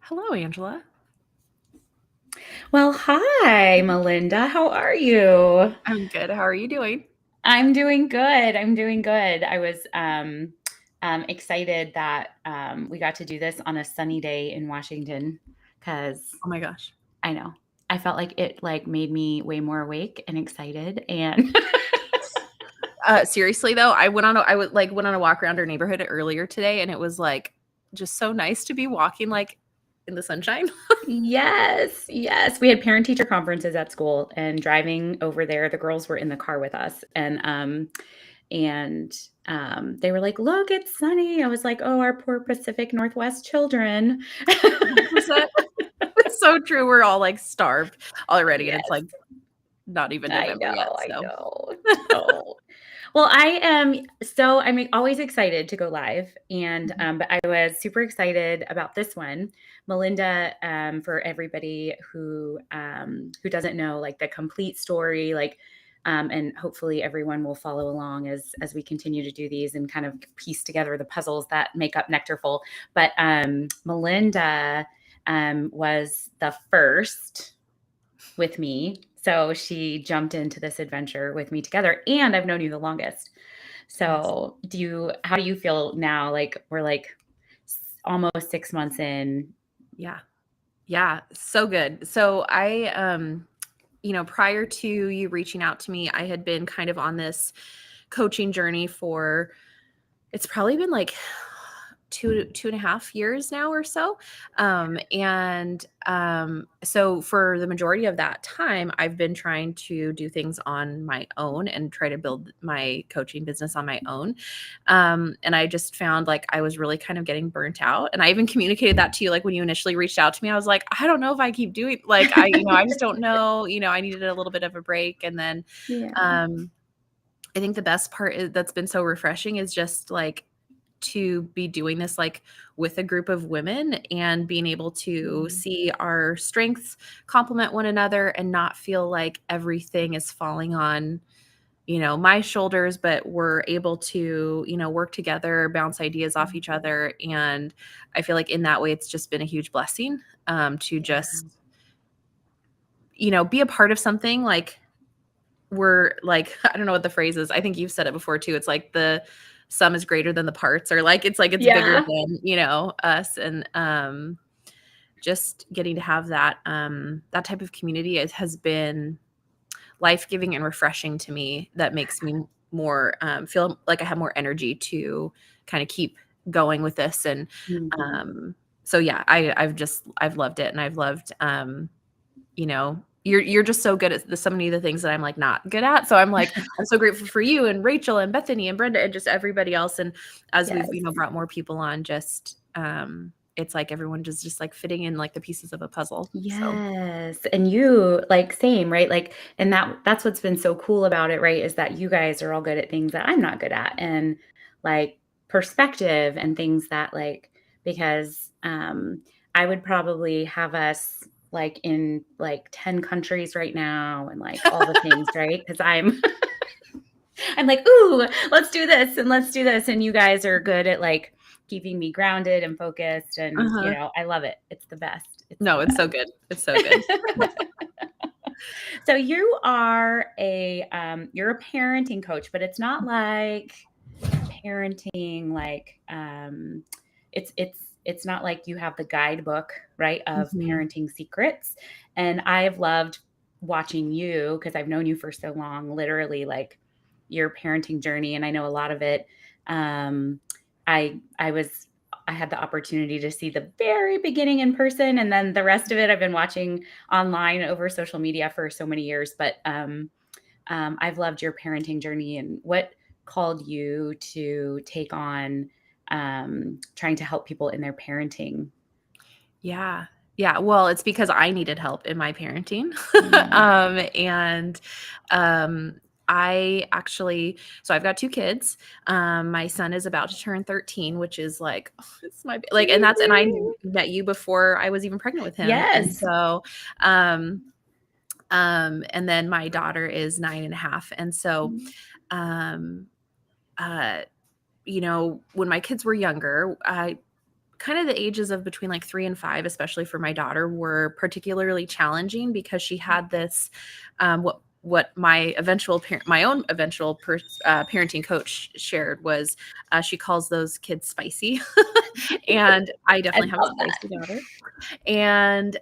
Hello, Angela. Well, hi, Melinda. How are you? I'm good. How are you doing? I'm doing good. I'm doing good. I was excited that we got to do this on a sunny day in Washington because Oh my gosh. I know I felt like it made me way more awake and excited. And Seriously though, went on a walk around our neighborhood earlier today, and it was like just so nice to be walking like in the sunshine. yes, yes, we had parent teacher conferences at school, and driving over there, the girls were in the car with us, and they were like, "Look, it's sunny." I was like, "Oh, our poor Pacific Northwest children." 100%. It's so true. We're all like starved already, and it's Yes, like not even I November yet. know, I So know. Oh. Well, I'm always excited to go live, and Mhm. but I was super excited about this one, Melinda. For everybody who doesn't know like the complete story, and hopefully everyone will follow along as we continue to do these and kind of piece together the puzzles that make up Nectarfull. But Melinda was the first with me. So she jumped into this adventure with me together, and I've known you the longest. Yes. So, how do you feel now? Like we're almost 6 months in. Yeah. Yeah. So good. So prior to you reaching out to me, I had been kind of on this coaching journey for it's probably been like 2.5 years now or so. So for the majority of that time, I've been trying to do things on my own and try to build my coaching business on my own. And I just found like I was really kind of getting burnt out. And I even communicated that to you, like when you initially reached out to me, I was like, I don't know if I keep doing like I just don't know. I needed a little bit of a break. And then Yeah. um I think the best part that's been so refreshing is just like to be doing this like with a group of women and being able to Mhm. see our strengths complement one another and not feel like everything is falling on my shoulders, but we're able to work together, bounce ideas off each Mhm. other. And I feel like in that way it's just been a huge blessing to Yeah. just be a part of something like we're like I don't know what the phrase is. I think you've said it before too. It's like the sum is greater than the parts, or like it's bigger Yeah. than, us. And just getting to have that type of community has been life-giving and refreshing to me. That makes me more feel like I have more energy to kind of keep going with this. And Mhm. so yeah, I've loved it, and I've loved you're just so good at so many of the things that I'm like not good at. So I'm like, I'm so grateful for you and Rachel and Bethany and Brenda and just everybody else. And as we've, Yes. brought more people on, just it's like everyone just like fitting in like the pieces of a puzzle. So Yes, and you same, right? And that's what's been so cool about it, right? Is that you guys are all good at things that I'm not good at, and like perspective and things that because I would probably have us in 10 countries right now and all the things, right? Because I'm like, ooh, let's do this and let's do this. And you guys are good at keeping me grounded and focused. And, uh-huh. I love it. It's the best. It's the No, it's so best. good. It's so good. So you're a parenting coach, but it's not like parenting it's not like you have the guidebook, right, of Mhm. parenting secrets. And I've loved watching you because I've known you for so long, literally your parenting journey, and I know a lot of it. Um, I had the opportunity to see the very beginning in person, and then the rest of it I've been watching online over social media for so many years. But I've loved your parenting journey, and what called you to take on trying to help people in their parenting. Yeah. Yeah. Well, it's because I needed help in my parenting. Mm. And I actually, so I've got two kids. My son is about to turn 13, which is like, it's my, like, and I Woo-hoo. met you before I was even pregnant with him. And Yes. so, and then my daughter is 9.5. And so, um, uh, when my kids were younger, kind of the ages of between like 3 and 5, especially for my daughter, were particularly challenging because she had this, what my own eventual parenting coach shared was, she calls those kids spicy. And I I definitely have a love spicy that. daughter. And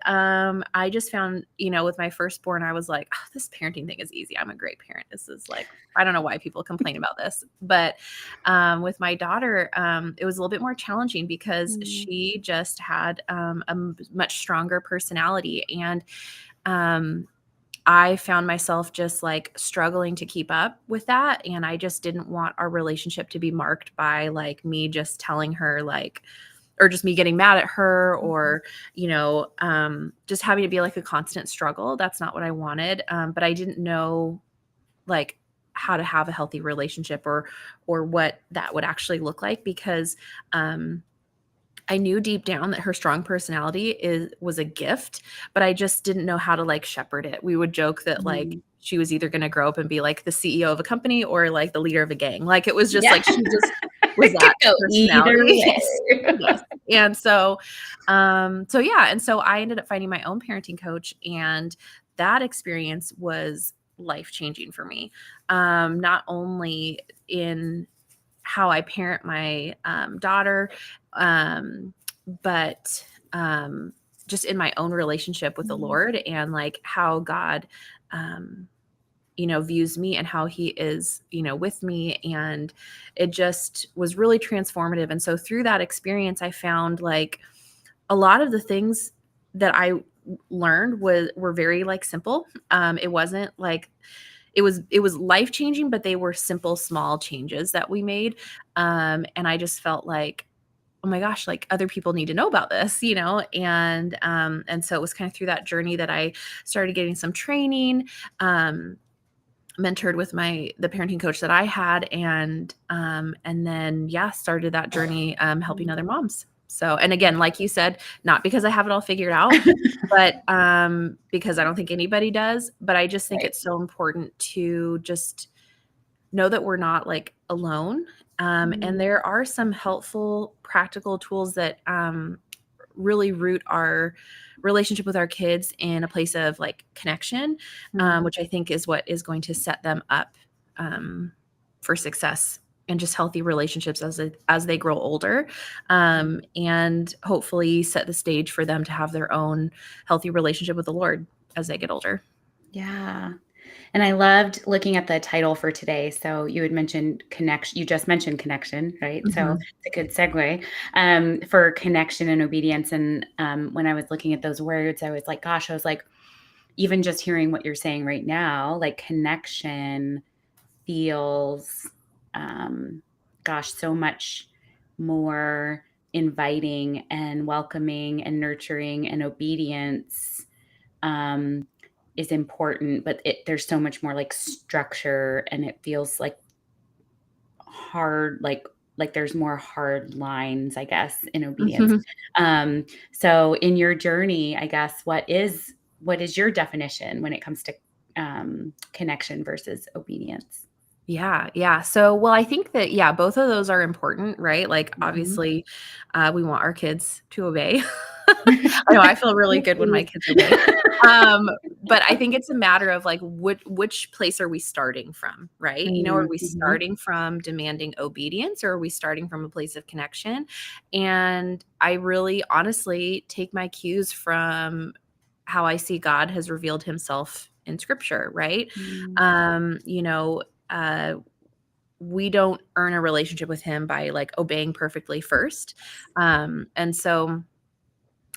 I just found, with my firstborn, I was like, oh, this parenting thing is easy. I'm a great parent. This is like, I don't know why people complain about this. But with my daughter, it was a little bit more challenging because Mm, she just had much stronger personality. And um, I found myself just like struggling to keep up with that. And I just didn't want our relationship to be marked by like me just telling her, like, or just me getting mad at her, mhm, or, just having to be like a constant struggle. That's not what I wanted. But I didn't know like how to have a healthy relationship, or what that would actually look like, because um, I knew deep down that her strong personality was a gift, but I just didn't know how to like shepherd it. We would joke that like mm. she was either going to grow up and be like the CEO of a company or like the leader of a gang. Like it was just Yeah. like she just was It could that go either personality. Yes. way. Yes. And so yeah, and so I ended up finding my own parenting coach, and that experience was life-changing for me. Not only in how I parent my daughter, um, but just in my own relationship with the Mhm, Lord, and like how God, um, views me, and how he is, with me. And it just was really transformative. And so through that experience, I found like a lot of the things that I learned were very like simple. It wasn't like it was life changing, but they were simple, small changes that we made. And I just felt like, oh my gosh, like other people need to know about this, and so it was kind of through that journey that I started getting some training, mentored with the parenting coach that I had, and then yeah, started that journey, helping mm. other moms. So, and again, like you said, not because I have it all figured out, but because I don't think anybody does, but I just think Right. it's so important to just know that we're not like alone. And Mm, there are some helpful practical tools that really root our relationship with our kids in a place of like connection, mm. which I think is what is going to set them up um, for success and just healthy relationships as they grow older, and hopefully set the stage for them to have their own healthy relationship with the Lord as they get older. Yeah. And I loved looking at the title for today. So you had mentioned connection. You just mentioned connection, right? So Mhm. it's a good segue for connection and obedience. And when I was looking at those words, I was like, gosh, I was like, even just hearing what you're saying right now, like connection feels, um, gosh, so much more inviting and welcoming and nurturing, and obedience um, is important, but there's so much more like structure, and it feels like hard, like there's more hard lines, I guess, in obedience. Mhm. So in your journey, I guess, what is your definition when it comes to connection versus obedience? Yeah, yeah. So, well, I think that, yeah, both of those are important, right? Like, Mhm. obviously, we want our kids to obey. I know I feel really Oh, good when my please. kids obey. Um, but I think it's a matter of like, which place are we starting from, right? Are Mm, we mhm, starting from demanding obedience, or are we starting from a place of connection? And I really honestly take my cues from how I see God has revealed himself in scripture, right? mm, Um, you know, uh, we don't earn a relationship with him by like obeying perfectly first. And so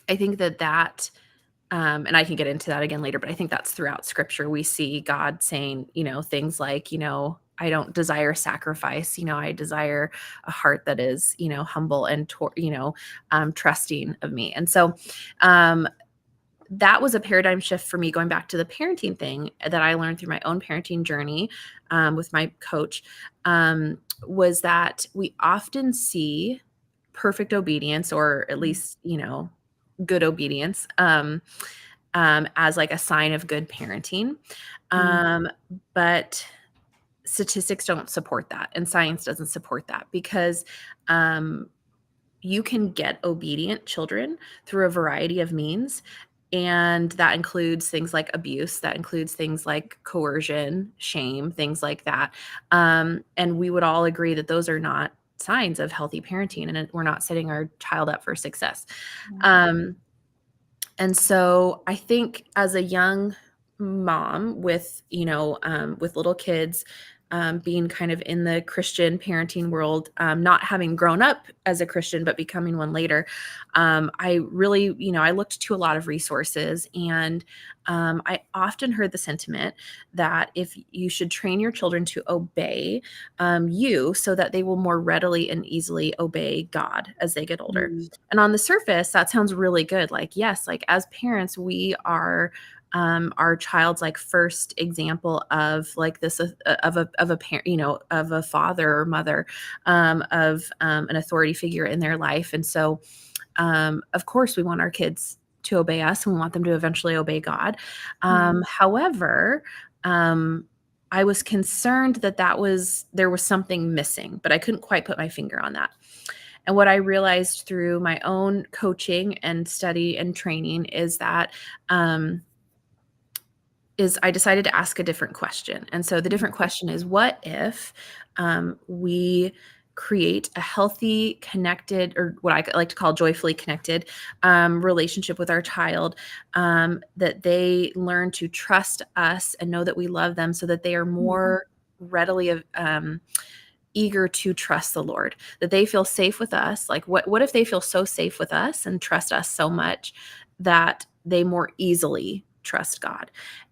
I think and I can get into that again later, but I think that's throughout scripture. We see God saying, things like, I don't desire sacrifice, I desire a heart that is, humble and, trusting of me. And so, um, that was a paradigm shift for me, going back to the parenting thing that I learned through my own parenting journey, with my coach, was that we often see perfect obedience, or at mm, least, good obedience, as like a sign of good parenting. mm, Um, but statistics don't support that, and science doesn't support that, because um, you can get obedient children through a variety of means. And that includes things like abuse, that includes things like coercion, shame, things like that. And we would all agree that those are not signs of healthy parenting, and we're not setting our child up for success. Um, and so I think as a young mom with, with little kids, being kind of in the Christian parenting world, not having grown up as a Christian, but becoming one later, I really, I looked to a lot of resources, and I often heard the sentiment that if you should train your children to obey you, so that they will more readily and easily obey God as they get older. Mm, And on the surface, that sounds really good. Like, yes, like as parents, we are our child's like first example of like this of a parent, of a father or mother, of an authority figure in their life. And so, of course, we want our kids to obey us, and we want them to eventually obey God. mm, However, I was concerned that there was something missing, but I couldn't quite put my finger on that. And what I realized through my own coaching and study and training is that I decided to ask a different question. And so the different question is, what if we create a healthy, connected, or what I like to call joyfully connected relationship with our child, that they learn to trust us and know that we love them, so that they are more readily eager to trust the Lord, that they feel safe with us. Like, what if they feel so safe with us and trust us so much that they more easily trust God?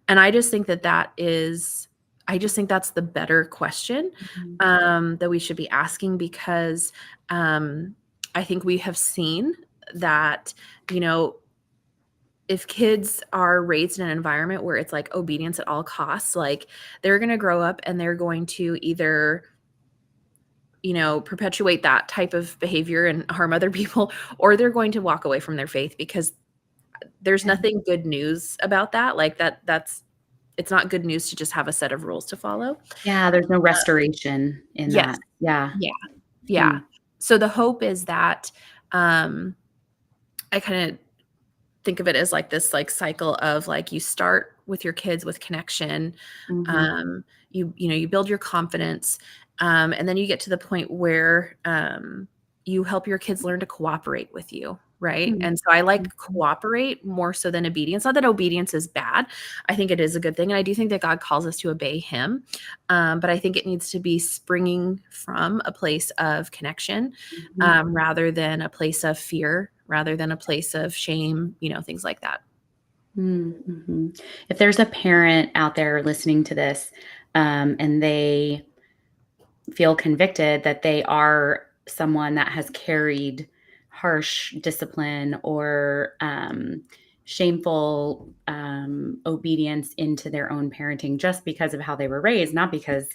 And I just think I just think that's the better question mhm, that we should be asking, because I think we have seen that, you know, if kids are raised in an environment where it's like obedience at all costs, like they're going to grow up and they're going to either, perpetuate that type of behavior and harm other people, or they're going to walk away from their faith, because there's yeah. nothing good news about that. Like that's it's not good news to just have a set of rules to follow. Yeah, there's no restoration in Yes. that. Yeah. Yeah. Yeah. Mm, So the hope is that um I kind of think of it as like this like cycle of like, you start with your kids with connection, mhm, you build your confidence, and then you get to the point where you help your kids learn to cooperate with you, right? mm, And so I like mhm, cooperate more so than obedience. Not that obedience is bad. I think it is a good thing, and I do think that God calls us to obey him, but I think it needs to be springing from a place of connection, mhm, rather than a place of fear, rather than a place of shame, things like that. mhm. If there's a parent out there listening to this, and they feel convicted that they are someone that has carried harsh discipline or shameful obedience into their own parenting just because of how they were raised, not because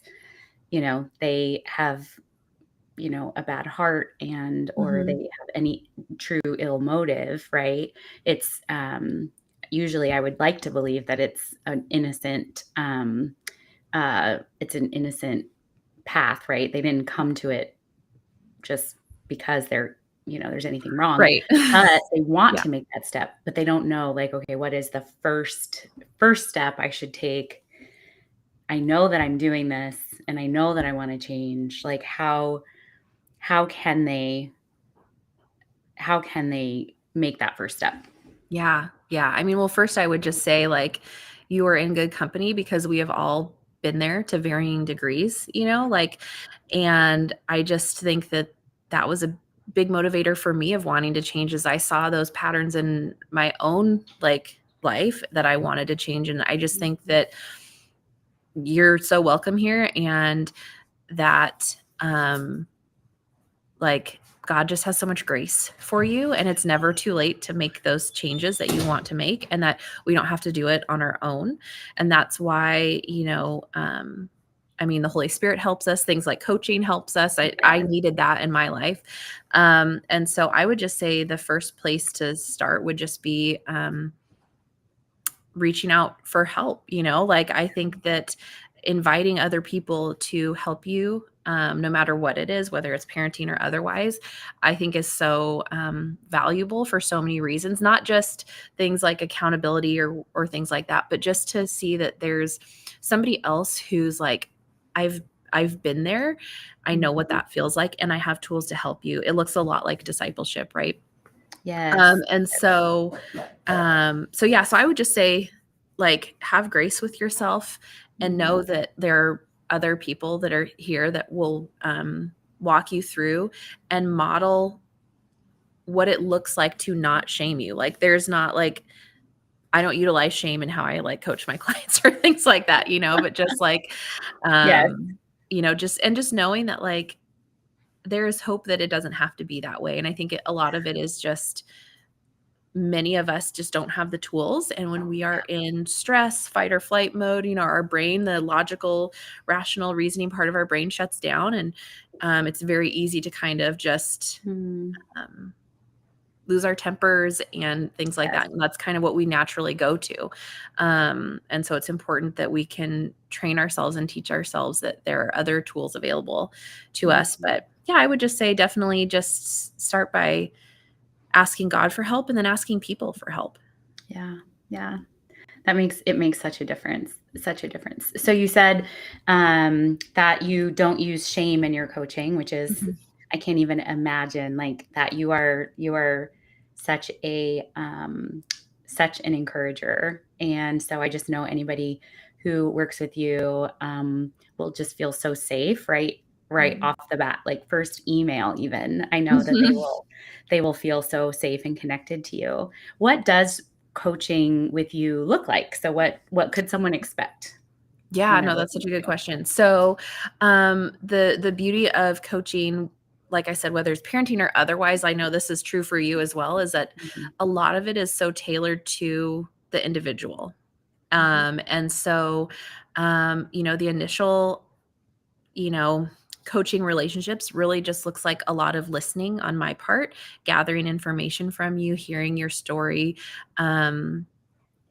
they have a bad heart and or they Mhm. have any true ill motive, right? It's usually I would like to believe that it's an innocent path, right? They didn't come to it just because there's anything wrong, Right. but they want Yeah. to make that step, but they don't know, like, okay, what is the first step I should take? I know that I'm doing this and I know that I want to change. Like how can they how can they make that first step? Yeah. Yeah. I mean, well, first I would just say, like, you are in good company, because we have all been there to varying degrees, like, and I just think that that was a big motivator for me of wanting to change, as I saw those patterns in my own like life that I wanted to change. And I just think that you're so welcome here, and that like, God just has so much grace for you, and it's never too late to make those changes that you want to make, and that we don't have to do it on our own. And that's why, I mean, the Holy Spirit helps us. Things like coaching helps us. I Yes. needed that in my life. And so I would just say the first place to start would just be reaching out for help. Like, I think that inviting other people to help you no matter what it is, whether it's parenting or otherwise, I think is so valuable for so many reasons, not just things like accountability or things like that, but just to see that there's somebody else who's like, I've I've been there. I know what Mhm. that feels like, and I have tools to help you. It looks a lot like discipleship, right? Yes. And so, so I would just say, like, have grace with yourself and Mhm. know that there are other people that are here that will walk you through and model what it looks like to not shame you. Like, there's not like, I don't utilize shame in how I like coach my clients or things like that, but just like, Yes. just knowing that like there is hope that it doesn't have to be that way. And I think a lot of it is just many of us just don't have the tools. And when we are in stress, fight or flight mode, our brain, the logical, rational reasoning part of our brain shuts down. And it's very easy to kind of just Mm. um, lose our tempers and things like Yes. that. And that's kind of what we naturally go to. And so it's important that we can train ourselves and teach ourselves that there are other tools available to us. Mhm. But yeah, I would just say definitely just start by asking God for help and then asking people for help. Yeah. Yeah. It makes such a difference. So you said, that you don't use shame in your coaching, which is Mhm. I can't even imagine, like, that you are such such an encourager, and so I just know anybody who works with you, will just feel so safe, right Mhm. off the bat, like, first email even. I know that they will feel so safe and connected to you. What does coaching with you look like? So what could someone expect Yeah, when they're no, that's working such a with good you? question. So, the beauty of coaching, like I said, whether it's parenting or otherwise, I know this is true for you as well, is that Mhm, a lot of it is so tailored to the individual. mhm, And so, the initial, you know, coaching relationships really just looks like a lot of listening on my part, gathering information from you, hearing your story, um,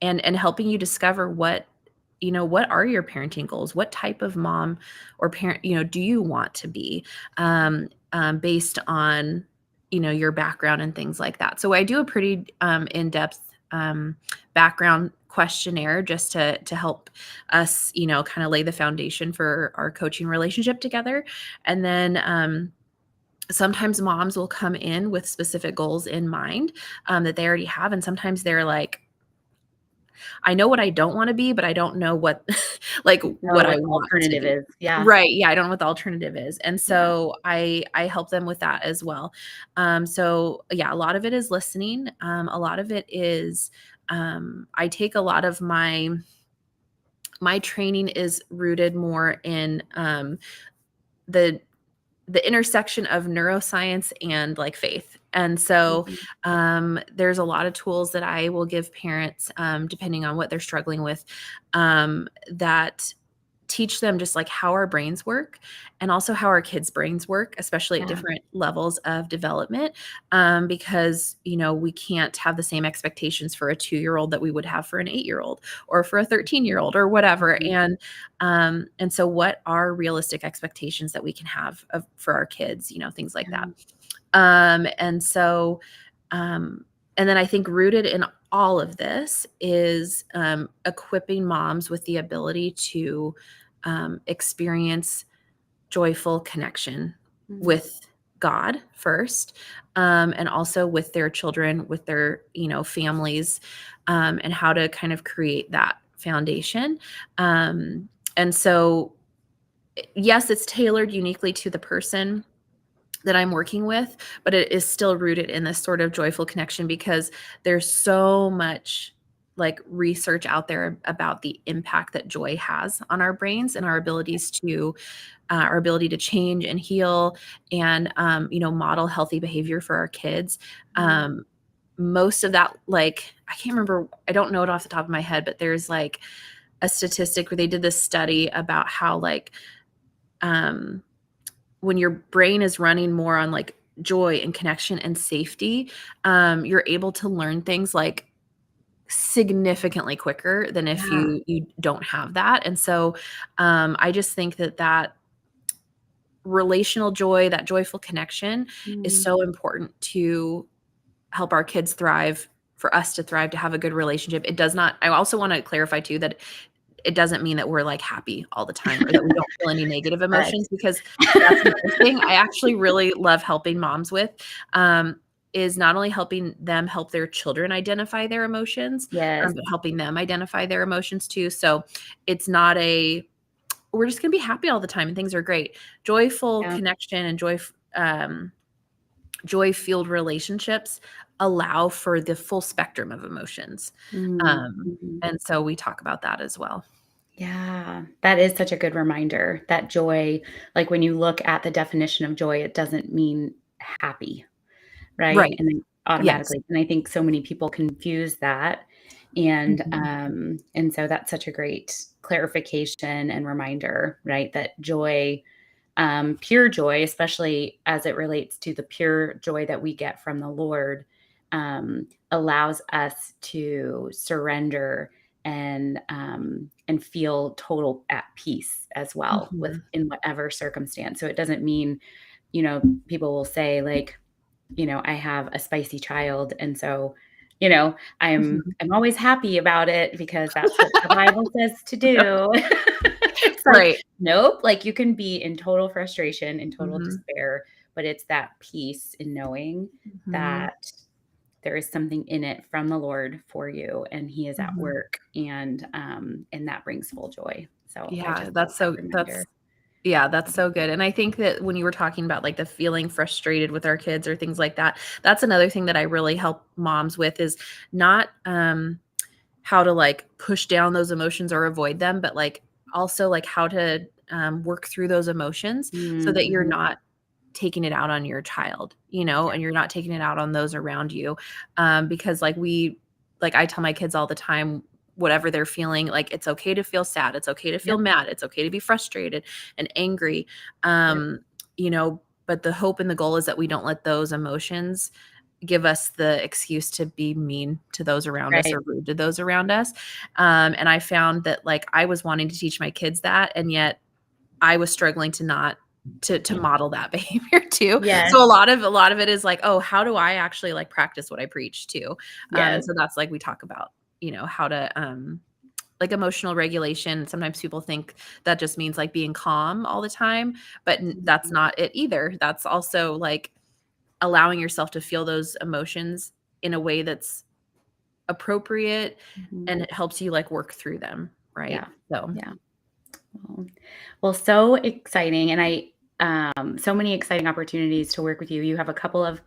and helping you discover what are your parenting goals? What type of mom or parent, do you want to be, based on, your background and things like that. So I do a pretty in-depth background questionnaire just to help us, kind of lay the foundation for our coaching relationship together. And then sometimes moms will come in with specific goals in mind that they already have. And sometimes they're like, I know what I don't wanna be, but I don't know what like, Oh, what I what the want to alternative be. is. Yeah, Right, yeah, I don't know what the alternative is, and yeah. so I help them with that as well. So, yeah, a lot of it is listening, a lot of it is, I take a lot of my training is rooted more in, the the intersection of neuroscience and like faith. And so Mhm, there's a lot of tools that I will give parents, depending on what they're struggling with, that teach them just like how our brains work and also how our kids' brains work, especially at yeah, different levels of development. Because, we can't have the same expectations for a 2-year-old that we would have for an 8-year-old or for a 13-year-old or whatever. mhm, And so what are realistic expectations that we can have for our kids, things like that. yeah, And so, um, and then I think rooted in all of this is equipping moms with the ability to experience joyful connection mm, with God first, and also with their children, with their families, and how to kind of create that foundation. And so, yes, it's tailored uniquely to the person that I'm working with, but it is still rooted in this sort of joyful connection because there's so much like research out there about the impact that joy has on our brains and our ability to change and heal and model healthy behavior for our kids. mm, um, Most of that, like, I can't remember, I don't know it off the top of my head, but there's like a statistic where they did this study about how like um when your brain is running more on like joy and connection and safety, you're able to learn things like significantly quicker than if yeah, you don't have that. And so I just think that relational joy, that joyful connection is Mm. so important to help our kids thrive, for us to thrive, to have a good relationship. It does not, I also want to clarify too that it doesn't mean that we're like happy all the time or that we don't feel any negative emotions, Correct. because that's another thing I actually really love helping moms with, is not only helping them help their children identify their emotions, Yes. but helping them identify their emotions too. So it's not a, we're just going to be happy all the time and things are great. Joyful Yeah. connection and joy-fueled relationships allow for the full spectrum of emotions. Mm, Um, mhm. and so we talk about that as well. Yeah, that is such a good reminder that joy, like when you look at the definition of joy, it doesn't mean happy, right? Right. And then Yes. automatically, and I think so many people confuse that. Mhm. And so that's such a great clarification and reminder, right? That joy, pure joy, especially as it relates to the pure joy that we get from the Lord, allows us to surrender and feel total at peace as well with Mhm. in whatever circumstance. So it doesn't mean, people will say like, I have a spicy child, and so, Mhm. I'm always happy about it because that's what the Bible says to do. It's like, Right. nope, like, you can be in total frustration, in total Mhm. despair, but it's that peace in knowing Mhm. that there is something in it from the Lord for you, and He is at Mhm. work, and that brings full joy. So I Yeah, just love that reminder. that's so good. And I think that when you were talking about like the feeling frustrated with our kids or things like that, that's another thing that I really help moms with, is not how to like push down those emotions or avoid them, but like also like how to work through those emotions so Mm, that you're mhm. not taking it out on your child, Yeah, and you're not taking it out on those around you. Because like I tell my kids all the time, whatever they're feeling, like it's okay to feel sad, it's okay to feel yep, mad, it's okay to be frustrated and angry. yep, But the hope and the goal is that we don't let those emotions give us the excuse to be mean to those around us right, or rude to those around us. And I found that like I was wanting to teach my kids that, and yet I was struggling to not to model that behavior too. yes, So a lot of it is like, oh, how do I actually like practice what I preach too? And yes, so that's like we talk about, how to like emotional regulation. Sometimes people think that just means like being calm all the time, but that's mhm, not it either. That's also like allowing yourself to feel those emotions in a way that's appropriate, mhm, and it helps you like work through them, right? yeah, So, yeah. Well so exciting, and so many exciting opportunities to work with you. You have a couple of,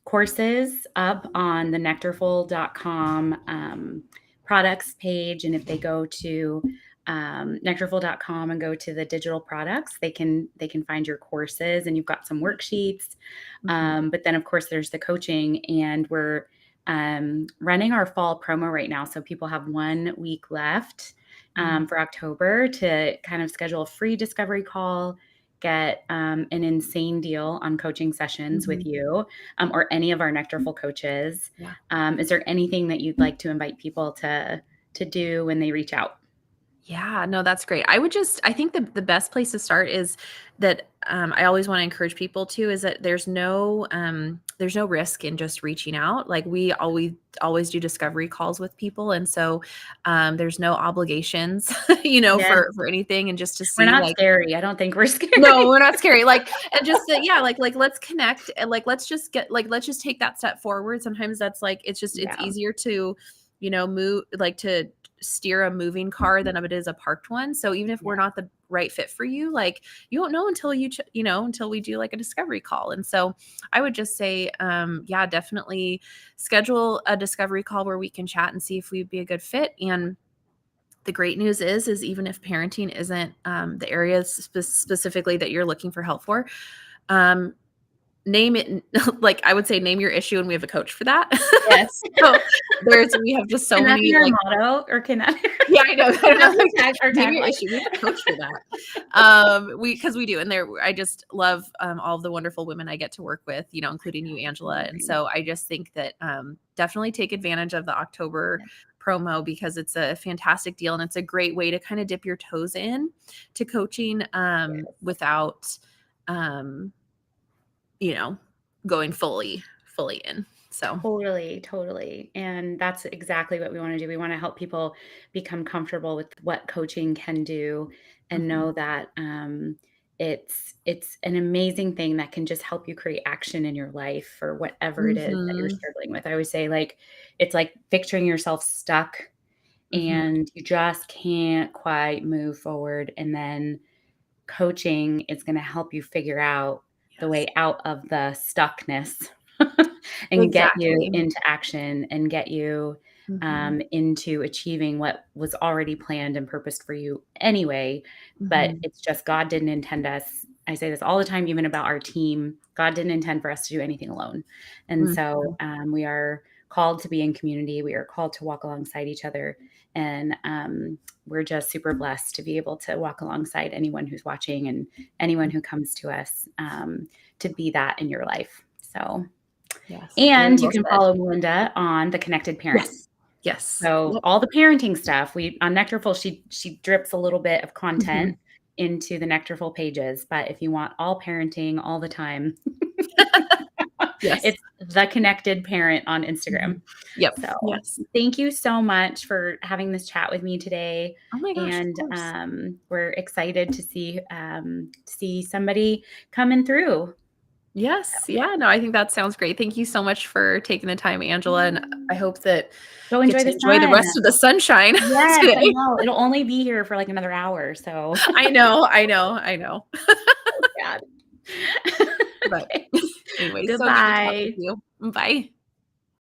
courses up on the nectarfull.com, products page, and if they go to, nectarfull.com and go to the digital products, they can find your courses, and you've got some worksheets. mhm, But then, of course, there's the coaching, and we're, running our fall promo right now, so people have 1 week left mhm, for October to kind of schedule a free discovery call, get an insane deal on coaching sessions with mhm. you, or any of our Nectarful coaches. Yeah. Is there anything that you'd like to invite people to do when they reach out? Yeah, no, that's great. I think the best place to start is that, I always want to encourage people to, is that there's no risk in just reaching out. Like we always do discovery calls with people. And so there's no obligations, Yes, for anything, and just to we're see not like, scary. I don't think we're no, scary. we're not scary. Like, and just that, yeah, like let's connect, and like let's just take that step forward. Sometimes that's like it's Yeah, easier to, move, like to steer a moving car than it is a parked one. So even if yeah, we're not the right fit for you, like you won't know until until we do like a discovery call. And so I would just say, yeah, definitely schedule a discovery call where we can chat and see if we'd be a good fit. And the great news is even if parenting isn't the area specifically that you're looking for help for, um, name it like, I would say name your issue, and we have a coach for that. Yes. So, we have just so Can that many, be our like motto, or can that yeah, I know. can that be our Name your tagline? issue. We have a coach for that. Because we do, and I just love all of the wonderful women I get to work with, including you, Angela. And so I just think that definitely take advantage of the October promo, because it's a fantastic deal, and it's a great way to kind of dip your toes in to coaching without um, going fully in. So Totally, totally. And that's exactly what we want to do. We want to help people become comfortable with what coaching can do, and mhm. know that it's an amazing thing that can just help you create action in your life for whatever it is that you're Mhm. struggling with. I always say, like, it's like picturing yourself stuck Mhm. and you just can't quite move forward, and then coaching is going to help you figure out the Yes. way out of the stuckness and get you Exactly. into action, and get you Mhm. into achieving what was already planned and purposed for you anyway. But Mhm. it's just God didn't intend us. I say this all the time, even about our team. God didn't intend for us to do anything alone. And so Mhm. we are called to be in community. We are called to walk alongside each other. And we're just super blessed to be able to walk alongside anyone who's watching, and anyone who comes to us, to be that in your life. So, Yes, very and you well can said. follow Melinda on The Connected Parent. Yes. Yes. So Yep. all the parenting stuff, we on Nectarfull, she drips a little bit of content Mhm. into the Nectarfull pages. But if you want all parenting all the time, Yes. it's The Connected Parent on Instagram. Mhm. Yep. So Yes. thank you so much for having this chat with me today. Oh my gosh, of And course. we're excited to see somebody coming through. Yes. Yeah, no, I think that sounds great. Thank you so much for taking the time, Angela, and I hope that Go get enjoy to the enjoy the sun. rest of the sunshine Yes, I today. know. It'll only be here for like another hour. So I know, I know, I know. sad. But Okay. anyway, so good to talk with Goodbye. you. Bye.